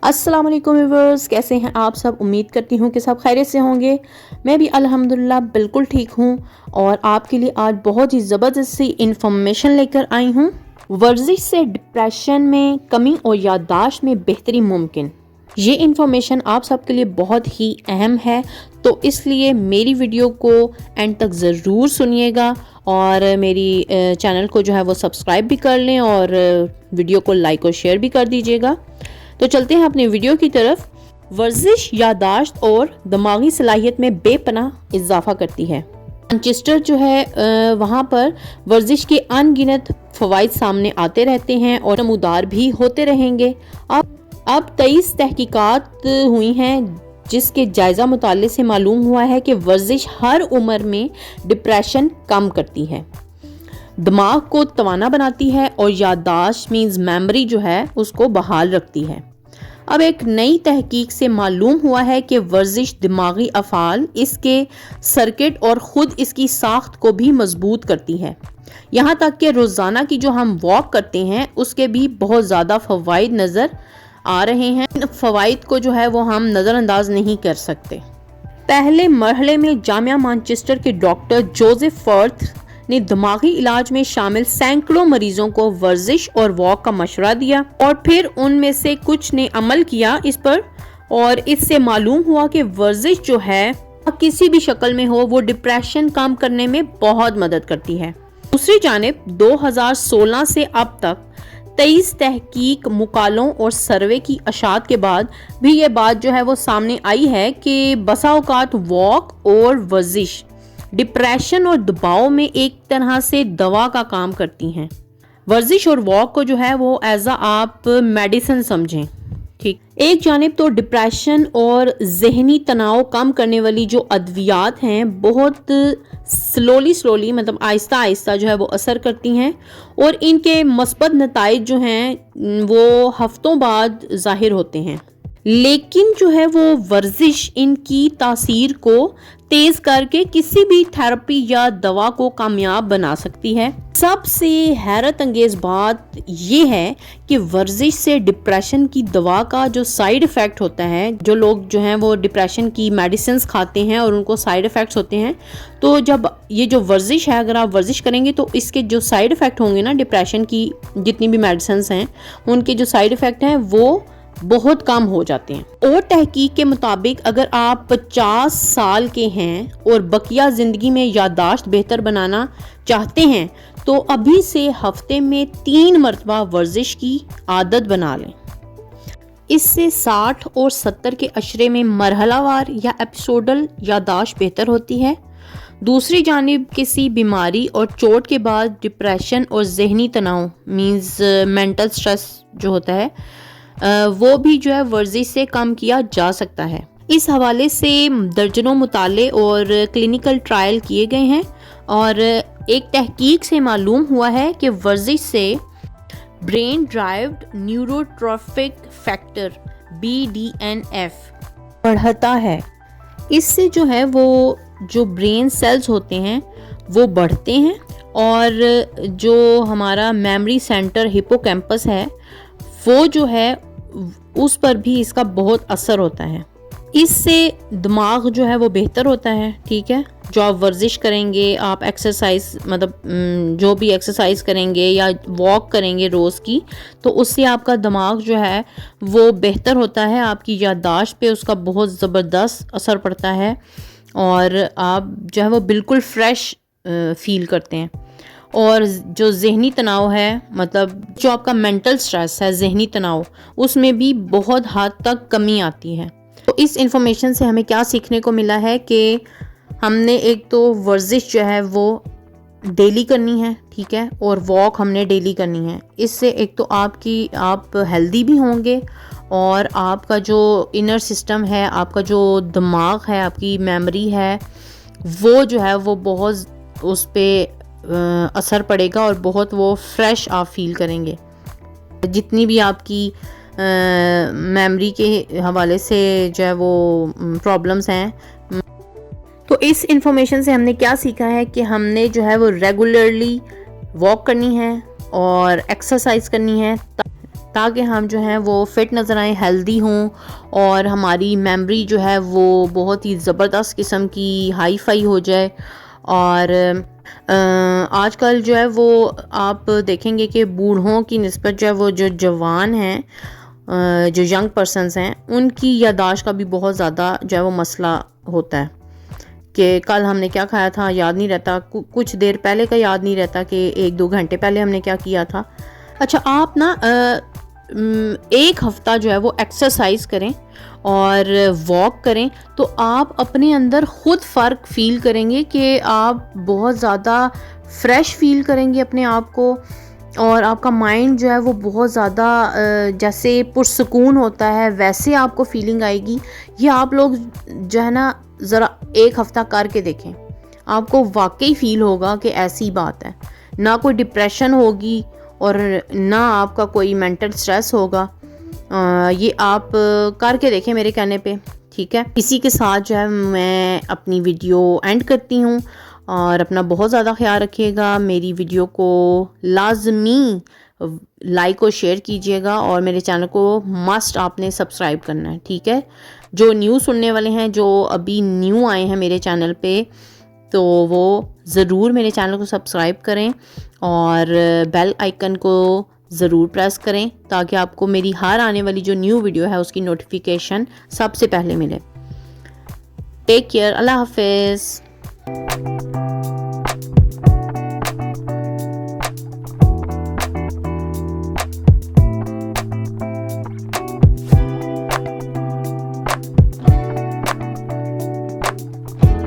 अस्सलाम वालेकुम व्यूअर्स, कैसे हैं आप सब। उम्मीद करती हूँ कि सब खैरियत से होंगे। मैं भी अल्हम्दुलिल्लाह बिल्कुल ठीक हूँ और आपके लिए आज बहुत ही ज़बरदस्त सी इंफॉर्मेशन लेकर आई हूँ। वर्जिश से डिप्रेशन में कमी और याददाश्त में बेहतरी मुमकिन। ये इन्फॉर्मेशन आप सबके लिए बहुत ही अहम है, तो इसलिए मेरी वीडियो को एंड तक ज़रूर सुनिएगा और मेरी चैनल को जो है वो सब्सक्राइब भी कर लें और वीडियो को लाइक और शेयर भी कर दीजिएगा। तो चलते हैं अपनी वीडियो की तरफ। वर्जिश याददाश्त और दिमागी सलाहियत में बेपनाह इजाफा करती है। मैनचेस्टर जो है वहाँ पर वर्जिश के अनगिनत फ़वाइद सामने आते रहते हैं और नमूदार भी होते रहेंगे। अब 23 तहकीकात हुई हैं जिसके जायज़ा मुताले से मालूम हुआ है कि वर्जिश हर उम्र में डिप्रेशन कम करती है, दिमाग को तवाना बनाती है और याददाश्त मींस मेमोरी जो है उसको बहाल रखती है। अब एक नई तहकीक से मालूम हुआ है कि वर्जिश दिमागी अफ़ाल, इसके सर्किट और ख़ुद इसकी साख्त को भी मजबूत करती है। यहाँ तक कि रोज़ाना की जो हम वॉक करते हैं उसके भी बहुत ज़्यादा फ़वाइद नज़र आ रहे हैं। इन फ़वाइद को जो है वो हम नज़रअंदाज नहीं कर सकते। पहले मरहले में जामिया मैनचेस्टर के डॉक्टर जोसेफ फर्थ ने दिमागी इलाज में शामिल सैकड़ों मरीजों को वर्जिश और वॉक का मशवरा दिया और फिर उनमें से कुछ ने अमल किया इस पर, और इससे मालूम हुआ कि वर्जिश जो है किसी भी शक्ल में हो वो डिप्रेशन कम करने में बहुत मदद करती है। दूसरी जानिब 2016 से अब तक 23 तहकीक, मुकालों और सर्वे की अशात के बाद भी ये बात जो है वो सामने आई है कि बसा औकात वॉक और वर्जिश डिप्रेशन और दबाव में एक तरह से दवा का काम करती हैं। वर्जिश और वॉक को जो है वो एज आप मेडिसिन समझें। ठीक, एक जानिब तो डिप्रेशन और जहनी तनाव कम करने वाली जो अद्वियात हैं बहुत स्लोली मतलब आहिस्ता आहिस्ता जो है वो असर करती हैं और इनके मस्बत नताइज जो हैं वो हफ्तों बाद जाहिर होते हैं, लेकिन जो है वो वर्जिश इनकी तासीर को तेज करके किसी भी थेरेपी या दवा को कामयाब बना सकती है। सबसे हैरत अंगेज बात ये है कि वर्जिश से डिप्रेशन की दवा का जो साइड इफ़ेक्ट होता है, जो लोग जो हैं वो डिप्रेशन की मेडिसिन खाते हैं और उनको साइड इफ़ेक्ट्स होते हैं, तो जब ये जो वर्जिश है अगर आप वर्जिश करेंगे तो इसके जो साइड इफ़ेक्ट होंगे ना, डिप्रेशन की जितनी भी मेडिसिन हैं उनके जो साइड इफ़ेक्ट हैं वो बहुत कम हो जाते हैं। और तहकीक के मुताबिक अगर आप 50 साल के हैं और बकिया ज़िंदगी में याददाश्त बेहतर बनाना चाहते हैं तो अभी से हफ्ते में 3 मरतबा वर्जिश की आदत बना लें। इससे 60 और 70 के अशरे में मरहलावार या एपिसोडल याददाश्त बेहतर होती है। दूसरी जानिब किसी बीमारी और चोट के बाद डिप्रेशन और जहनी तनाव मींस मेंटल स्ट्रेस जो होता है वो भी जो है वर्जिश से कम किया जा सकता है। इस हवाले से दर्जनों मुताले और क्लिनिकल ट्रायल किए गए हैं और एक तहकीक से मालूम हुआ है कि वर्जिश से brain derived neurotrophic factor BDNF बढ़ता है। इससे जो है वो जो ब्रेन सेल्स होते हैं वो बढ़ते हैं और जो हमारा मेमोरी सेंटर हिपोकैम्पस है वो जो है उस पर भी इसका बहुत असर होता है। इससे दिमाग जो है वो बेहतर होता है। ठीक है, जो आप वर्जिश करेंगे, आप एक्सरसाइज मतलब जो भी एक्सरसाइज करेंगे या वॉक करेंगे रोज़ की, तो उससे आपका दिमाग जो है वो बेहतर होता है, आपकी याददाश्त पे उसका बहुत ज़बरदस्त असर पड़ता है और आप जो है वो बिल्कुल फ्रेश फील करते हैं। और जो जहनी तनाव है, मतलब जो आपका मेंटल स्ट्रेस है, जहनी तनाव, उसमें भी बहुत हद तक कमी आती है। तो इस इंफॉर्मेशन से हमें क्या सीखने को मिला है कि हमने एक तो वर्जिश जो है वो डेली करनी है, ठीक है, और वॉक हमने डेली करनी है। इससे एक तो आप हेल्दी भी होंगे और आपका जो इनर सिस्टम है, आपका जो दिमाग है, आपकी मेमोरी है, वो जो है वो बहुत उस पर असर पड़ेगा और बहुत वो फ्रेश आप फील करेंगे। जितनी भी आपकी मेमोरी के हवाले से जो है वो प्रॉब्लम्स हैं। तो इस इंफॉर्मेशन से हमने क्या सीखा है कि हमने जो है वो रेगुलरली वॉक करनी है और एक्सरसाइज करनी है تاکہ ہم جو ہیں وہ فٹ نظر آئیں، ہیلدی ہوں، اور ہماری میموری جو ہے وہ بہت ہی زبردست قسم کی ہائی فائی ہو جائے. اور آج کل جو ہے وہ آپ دیکھیں گے کہ بوڑھوں کی نسبت جو ہے وہ جو جوان ہیں، جو ینگ پرسنز ہیں، ان کی یادداشت کا بھی بہت زیادہ جو ہے وہ مسئلہ ہوتا ہے کہ کل ہم نے کیا کھایا تھا یاد نہیں رہتا، کچھ دیر پہلے کا یاد نہیں رہتا کہ 1-2 گھنٹے پہلے ہم نے کیا کیا تھا. اچھا، آپ نا ایک ہفتہ جو ہے وہ ایکسرسائز کریں اور واک کریں تو آپ اپنے اندر خود فرق فیل کریں گے کہ آپ بہت زیادہ فریش فیل کریں گے اپنے آپ کو، اور آپ کا مائنڈ جو ہے وہ بہت زیادہ جیسے پرسکون ہوتا ہے ویسے آپ کو فیلنگ آئے گی. یہ آپ لوگ جو ہے نا ذرا ایک ہفتہ کر کے دیکھیں، آپ کو واقعی فیل ہوگا کہ ایسی بات ہے. نہ کوئی ڈپریشن ہوگی اور نہ آپ کا کوئی مینٹل سٹریس ہوگا. یہ آپ کر کے دیکھیں میرے کہنے پہ، ٹھیک ہے. اسی کے ساتھ جو ہے میں اپنی ویڈیو اینڈ کرتی ہوں، اور اپنا بہت زیادہ خیال رکھیے گا. میری ویڈیو کو لازمی لائک اور شیئر کیجیے گا، اور میرے چینل کو مسٹ آپ نے سبسکرائب کرنا ہے، ٹھیک ہے. جو نیو سننے والے ہیں، جو ابھی نیو آئے ہیں میرے چینل پہ، تو وہ ضرور میرے چینل کو سبسکرائب کریں اور بیل آئیکن کو ضرور پریس کریں تاکہ آپ کو میری ہر آنے والی جو نیو ویڈیو ہے اس کی نوٹیفیکیشن سب سے پہلے ملے. Take care. اللہ حافظ.